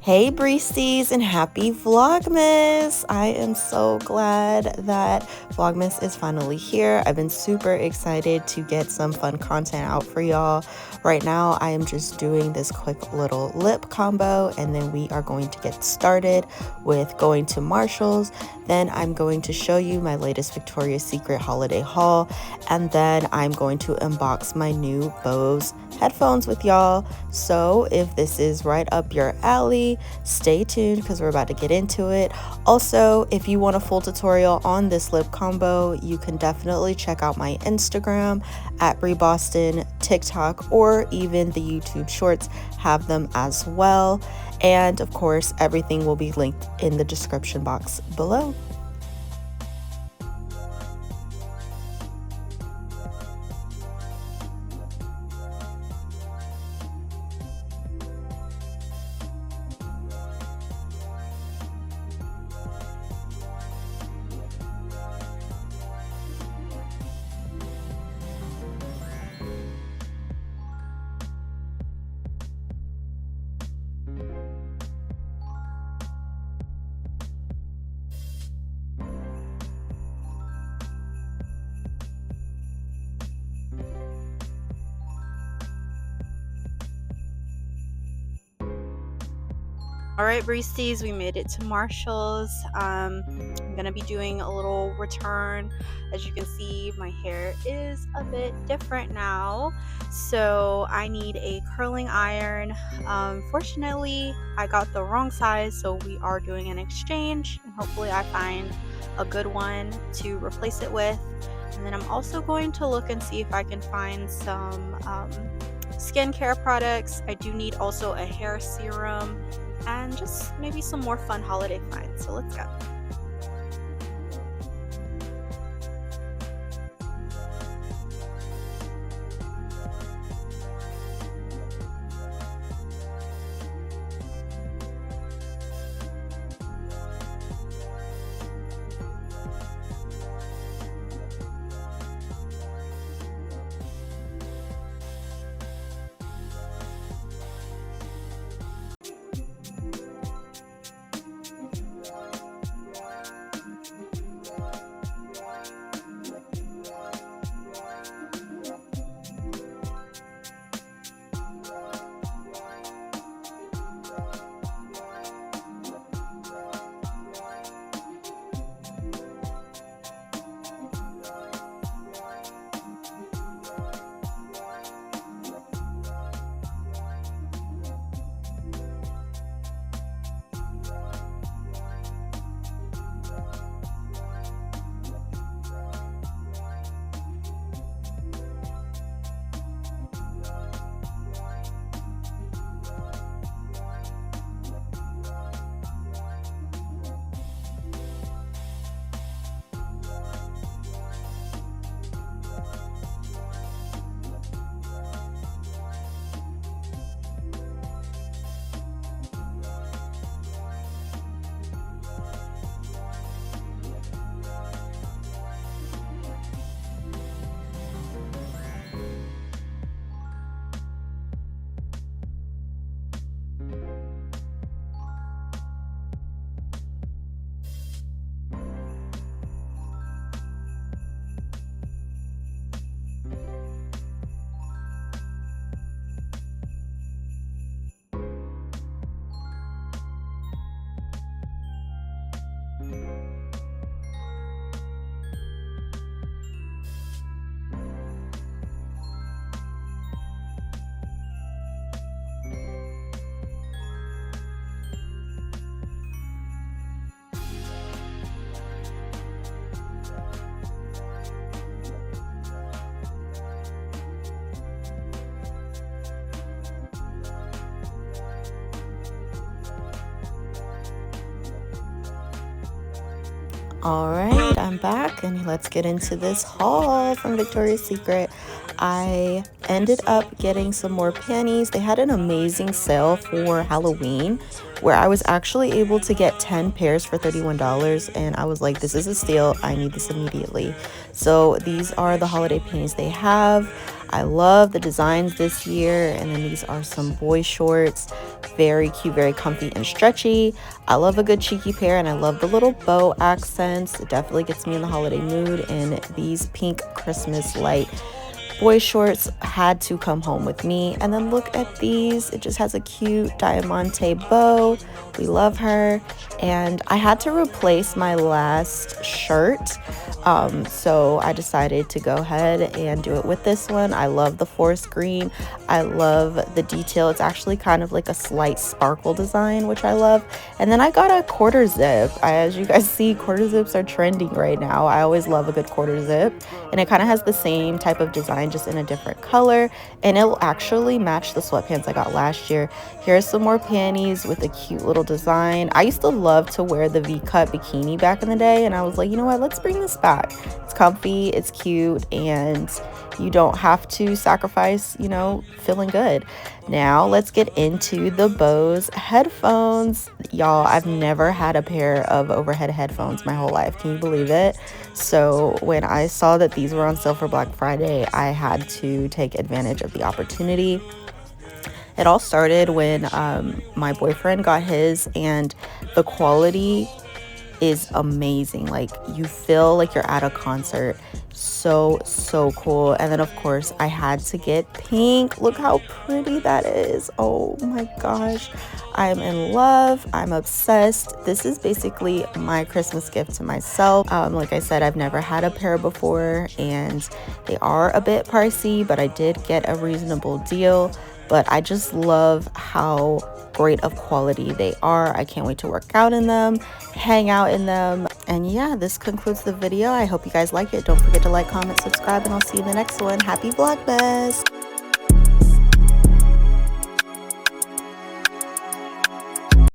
Hey Breesties and happy Vlogmas! I am so glad that Vlogmas is finally here. I've been super excited to get some fun content out for y'all. Right now I am just doing this quick little lip combo, and then we are going to get started with going to Marshall's. Then I'm going to show you my latest Victoria's Secret holiday haul, and then I'm going to unbox my new Bose headphones with y'all. So if this is right up your alley, stay tuned because we're about to get into it. Also, if you want a full tutorial on this lip combo, you can definitely check out my Instagram at BreeBoston, TikTok, or even the YouTube shorts have them as well. And of course, everything will be linked in the description box below. Alright, Breesties, we made it to Marshall's. I'm gonna be doing a little return. As you can see, my hair is a bit different now, so I need a curling iron. Fortunately, I got the wrong size, so we are doing an exchange, and hopefully I find a good one to replace it with. And then I'm also going to look and see if I can find some skincare products. I do need also a hair serum and just maybe some more fun holiday finds. So let's go. Alright, I'm back and let's get into this haul from Victoria's Secret. I ended up getting some more panties. They had an amazing sale for Halloween where I was actually able to get 10 pairs for $31, and I was like, this is a steal. I need this immediately. So these are the holiday panties they have. I love the designs this year. And then these are some boy shorts, very cute, very comfy and stretchy. I love a good cheeky pair, and I love the little bow accents. It definitely gets me in the holiday mood. And these pink Christmas light boy shorts had to come home with me. And then look at these, it just has a cute diamante bow. We love her. And I had to replace my last shirt, so I decided to go ahead and do it with this one. I love the forest green. I love the detail. It's actually kind of like a slight sparkle design, which I love. And then I got a quarter zip. As you guys see, quarter zips are trending right now. I always love a good quarter zip, and it kind of has the same type of design, just in a different color, and it'll actually match the sweatpants I got last year. Here's some more panties with a cute little design. I used to love to wear the V-cut bikini back in the day, and I was like, you know what, let's bring this back. It's comfy, it's cute, and you don't have to sacrifice, you know, feeling good. Now let's get into the Bose headphones. Y'all, I've never had a pair of overhead headphones my whole life. Can you believe it? So when I saw that these were on sale for Black Friday, I had to take advantage of the opportunity. It all started when my boyfriend got his, and the quality is amazing. Like, you feel like you're at a concert. So cool. And then of course I had to get pink. Look how pretty that is. Oh my gosh, I'm in love. I'm obsessed. This is basically my Christmas gift to myself. Like I said, I've never had a pair before, and they are a bit pricey, but I did get a reasonable deal. But I just love how great of quality they are. I can't wait to work out in them, hang out in them. And yeah, this concludes the video. I hope you guys like it. Don't forget to like, comment, subscribe, and I'll see you in the next one. Happy Vlogmas!